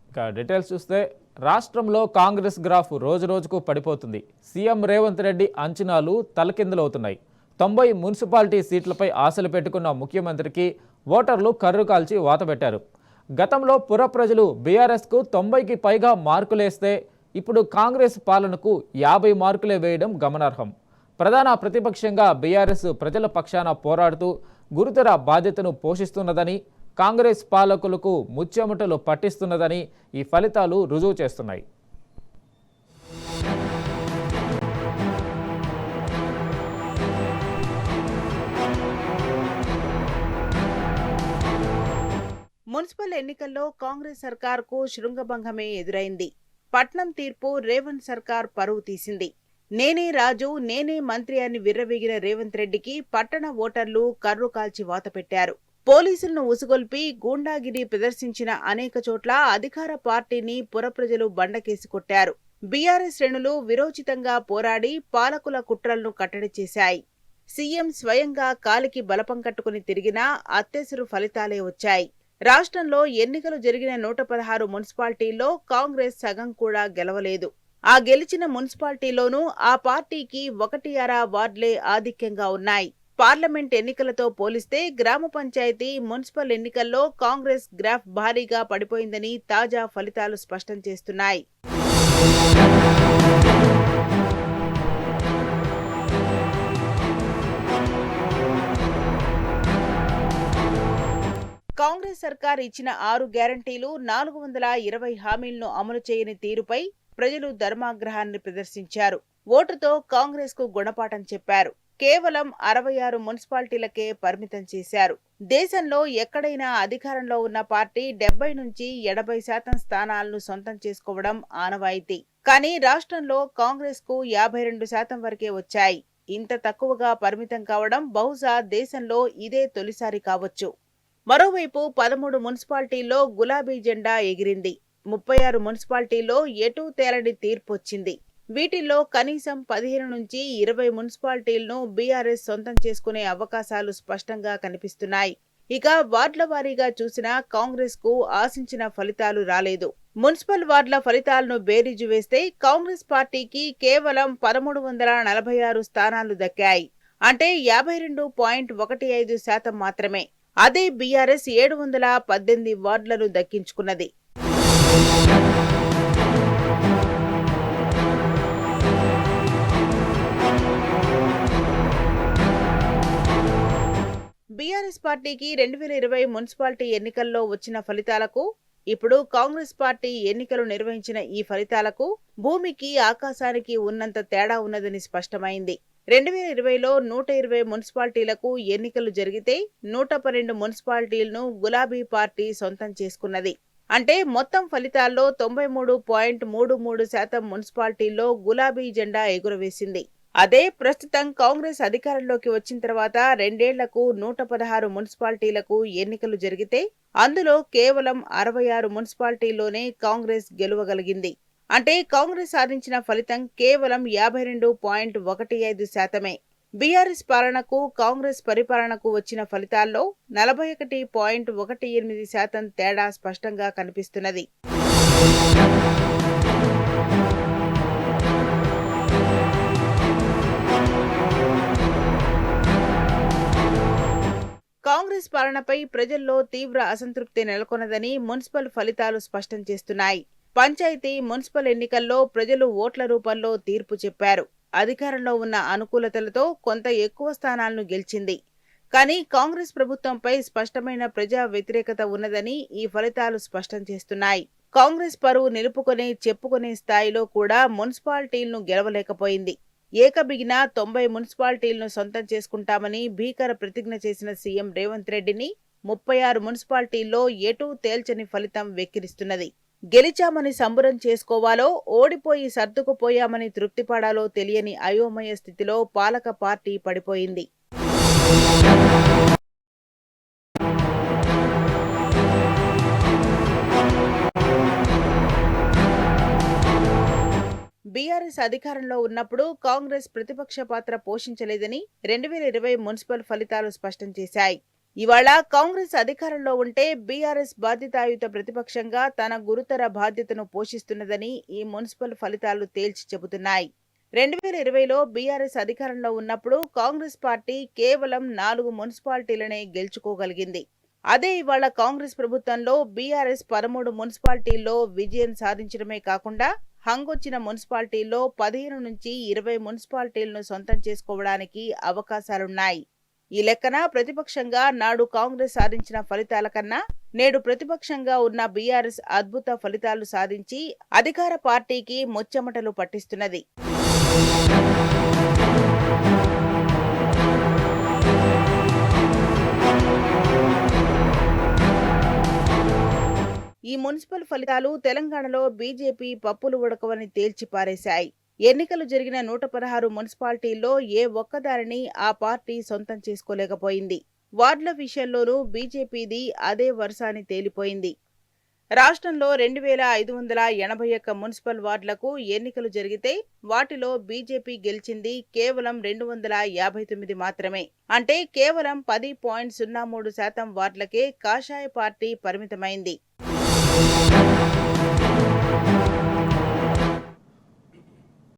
ఇక డీటెయిల్స్ చూస్తే రాష్ట్రంలో కాంగ్రెస్ గ్రాఫ్ రోజురోజుకు పడిపోతుంది. సీఎం రేవంత్ రెడ్డి అంచనాలు తలకిందులవుతున్నాయి. 90 మున్సిపాలిటీ సీట్లపై ఆశలు పెట్టుకున్న ముఖ్యమంత్రికి ఓటర్లు కర్రు కాల్చి వాతపెట్టారు. గతంలో పుర ప్రజలు బీఆర్ఎస్కు 90కి పైగా మార్కులేస్తే ఇప్పుడు కాంగ్రెస్ పాలనకు 50 మార్కులే వేయడం గమనార్హం. ప్రధాన ప్రతిపక్షంగా బీఆర్ఎస్ ప్రజల పక్షాన పోరాడుతూ గురుతర బాధ్యతను పోషిస్తున్నదని, కాంగ్రెస్ పాలకులకు ముచ్చెమటలు పట్టిస్తున్నదని ఈ ఫలితాలు రుజువు చేస్తున్నాయి. మున్సిపల్ ఎన్నికల్లో కాంగ్రెస్ సర్కార్కు శృంగభంగమే ఎదురైంది. పట్నం తీర్పు రేవంత్ సర్కార్ పరువు తీసింది. నేనే రాజు, నేనే మంత్రి అని విర్రవీగిన రేవంత్ రెడ్డికి పట్టణ ఓటర్లు కర్రు కాల్చి వాతపెట్టారు. పోలీసులను ఉసుగొల్పి గూండాగిరి ప్రదర్శించిన అనేక చోట్ల అధికార పార్టీని పురప్రజలు బండకేసి కొట్టారు. బీఆర్ఎస్ శ్రేణులు విరోచితంగా పోరాడి పాలకుల కుట్రలను కట్టడి చేశాయి. సీఎం స్వయంగా కాలికి బలపం కట్టుకుని తిరిగినా అత్యవసర ఫలితాలే వచ్చాయి. రాష్ట్రంలో ఎన్నికలు జరిగిన 116 మున్సిపాలిటీల్లో కాంగ్రెస్ సగం కూడా గెలవలేదు. ఆ గెలిచిన మున్సిపాలిటీలోనూ ఆ పార్టీకి 1/6 వార్డులే ఆధిక్యంగా ఉన్నాయి. పార్లమెంట్ ఎన్నికలతో పోలిస్తే గ్రామ పంచాయతీ, మున్సిపల్ ఎన్నికల్లో కాంగ్రెస్ గ్రాఫ్ భారీగా పడిపోయిందని తాజా ఫలితాలు స్పష్టం చేస్తున్నాయి. కాంగ్రెస్ సర్కార్ ఇచ్చిన 6 గ్యారంటీలు, 420 హామీలను అమలు చేయని తీరుపై ప్రజలు ధర్మాగ్రహాన్ని ప్రదర్శించారు. ఓటుతో కాంగ్రెస్ కు గుణపాఠం చెప్పారు. కేవలం 66 మున్సిపాలిటీలకే పరిమితం చేశారు. దేశంలో ఎక్కడైనా అధికారంలో ఉన్న పార్టీ 70 నుంచి 80% స్థానాలను సొంతం చేసుకోవడం ఆనవాయితీ. కానీ రాష్ట్రంలో కాంగ్రెస్ కు 52% వరకే వచ్చాయి. ఇంత తక్కువగా పరిమితం కావడం బహుశా దేశంలో ఇదే తొలిసారి కావచ్చు. మరోవైపు 13 మున్సిపాలిటీల్లో గులాబీ జెండా ఎగిరింది. 36 మున్సిపాలిటీల్లో ఎటూ తేలని తీర్పు వచ్చింది. వీటిల్లో కనీసం 15 నుంచి 20 మున్సిపాలిటీలను బీఆర్ఎస్ సొంతం చేసుకునే అవకాశాలు స్పష్టంగా కనిపిస్తున్నాయి. ఇక వార్డుల వారీగా చూసినా కాంగ్రెస్ కు ఆశించిన ఫలితాలు రాలేదు. మున్సిపల్ వార్డుల ఫలితాలను బేరీజు వేస్తే కాంగ్రెస్ పార్టీకి కేవలం 1346 స్థానాలు దక్కాయి. అంటే 52.15% మాత్రమే. అదే బీఆర్ఎస్ 718 వార్డులను దక్కించుకున్నది. బీఆర్ఎస్ పార్టీకి 2020 మున్సిపాలిటీ ఎన్నికల్లో వచ్చిన ఫలితాలకు, ఇప్పుడు కాంగ్రెస్ పార్టీ ఎన్నికలు నిర్వహించిన ఈ ఫలితాలకు భూమికి ఆకాశానికి ఉన్నంత తేడా ఉన్నదని స్పష్టమైంది. 2020లో 120 మున్సిపాలిటీలకు ఎన్నికలు జరిగితే 112 మున్సిపాలిటీలను గులాబీ పార్టీ సొంతం చేసుకున్నది. అంటే మొత్తం ఫలితాల్లో 93.33% మున్సిపాలిటీల్లో గులాబీ జెండా ఎగురవేసింది. అదే ప్రస్తుతం కాంగ్రెస్ అధికారంలోకి వచ్చిన తర్వాత 2 ఏళ్లకు 116 మున్సిపాలిటీలకు ఎన్నికలు జరిగితే అందులో కేవలం 66 మున్సిపాలిటీల్లోనే కాంగ్రెస్ గెలువగలిగింది. అంటే కాంగ్రెస్ సాధించిన ఫలితం కేవలం 52.15%. బీఆర్ఎస్ పాలనకు కాంగ్రెస్ పరిపాలనకు వచ్చిన ఫలితాల్లో 41.18% తేడా స్పష్టంగా కనిపిస్తున్నది. కాంగ్రెస్ పాలనపై ప్రజల్లో తీవ్ర అసంతృప్తి నెలకొన్నదని మున్సిపల్ ఫలితాలు స్పష్టం చేస్తున్నాయి. పంచాయతీ, మున్సిపల్ ఎన్నికల్లో ప్రజలు ఓట్ల రూపంలో తీర్పు చెప్పారు. అధికారంలో ఉన్న అనుకూలతలతో కొంత ఎక్కువ స్థానాలను గెలిచింది. కానీ కాంగ్రెస్ ప్రభుత్వంపై స్పష్టమైన ప్రజా వ్యతిరేకత ఉన్నదని ఈ ఫలితాలు స్పష్టం చేస్తున్నాయి. కాంగ్రెస్ పరువు నిలుపుకునే చెప్పుకునే స్థాయిలో కూడా మున్సిపాలిటీలను గెలవలేకపోయింది. ఏకబిగిన 90 మున్సిపాలిటీలను సొంతం చేసుకుంటామని భీకర ప్రతిజ్ఞ చేసిన సీఎం రేవంత్ రెడ్డిని 36 మున్సిపాలిటీల్లో ఎటూ తేల్చని ఫలితం వెక్కిరిస్తున్నది. గెలిచామని సంబరం చేసుకోవాలో, ఓడిపోయి సర్దుకుపోయామని తృప్తిపడాలో తెలియని అయోమయ స్థితిలో పాలక పార్టీ పడిపోయింది. బీఆర్ఎస్ అధికారంలో ఉన్నప్పుడు కాంగ్రెస్ ప్రతిపక్ష పాత్ర పోషించలేదని 2020 మున్సిపల్ ఫలితాలు స్పష్టం చేశాయి. ఇవాళ కాంగ్రెస్ అధికారంలో ఉంటే బీఆర్ఎస్ బాధ్యతాయుత ప్రతిపక్షంగా తన గురుతర బాధ్యతను పోషిస్తున్నదని ఈ మున్సిపల్ ఫలితాలు తేల్చి చెబుతున్నాయి. 2020లో బీఆర్ఎస్ అధికారంలో ఉన్నప్పుడు కాంగ్రెస్ పార్టీ కేవలం 4 మున్సిపాలిటీలనే గెలుచుకోగలిగింది. అదే ఇవాళ కాంగ్రెస్ ప్రభుత్వంలో బీఆర్ఎస్ 13 మున్సిపాలిటీల్లో విజయం సాధించడమే కాకుండా హంగొచ్చిన మున్సిపాలిటీల్లో 15 నుంచి 20 మున్సిపాలిటీలను సొంతం చేసుకోవడానికి అవకాశాలున్నాయి. ఈ లెక్కన ప్రతిపక్షంగా నాడు కాంగ్రెస్ సాధించిన ఫలితాల కన్నా నేడు ప్రతిపక్షంగా ఉన్న బీఆర్ఎస్ అద్భుత ఫలితాలు సాధించి అధికార పార్టీకి ముచ్చెమటలు పట్టిస్తున్నది. ఈ మున్సిపల్ ఫలితాలు తెలంగాణలో బీజేపీ పప్పులు ఉడకవని తేల్చి పారేశాయి. ఎన్నికలు జరిగిన 116 మున్సిపాలిటీల్లో ఏ ఒక్కదానిని ఆ పార్టీ సొంతం చేసుకోలేకపోయింది. వార్డుల విషయంలోనూ బీజేపీది అదే వరుస అని తేలిపోయింది. రాష్ట్రంలో 2581 మున్సిపల్ వార్డులకు ఎన్నికలు జరిగితే వాటిలో బీజేపీ గెలిచింది కేవలం 259 మాత్రమే. అంటే కేవలం 10.03% వార్డులకే కాషాయ పార్టీ పరిమితమైంది.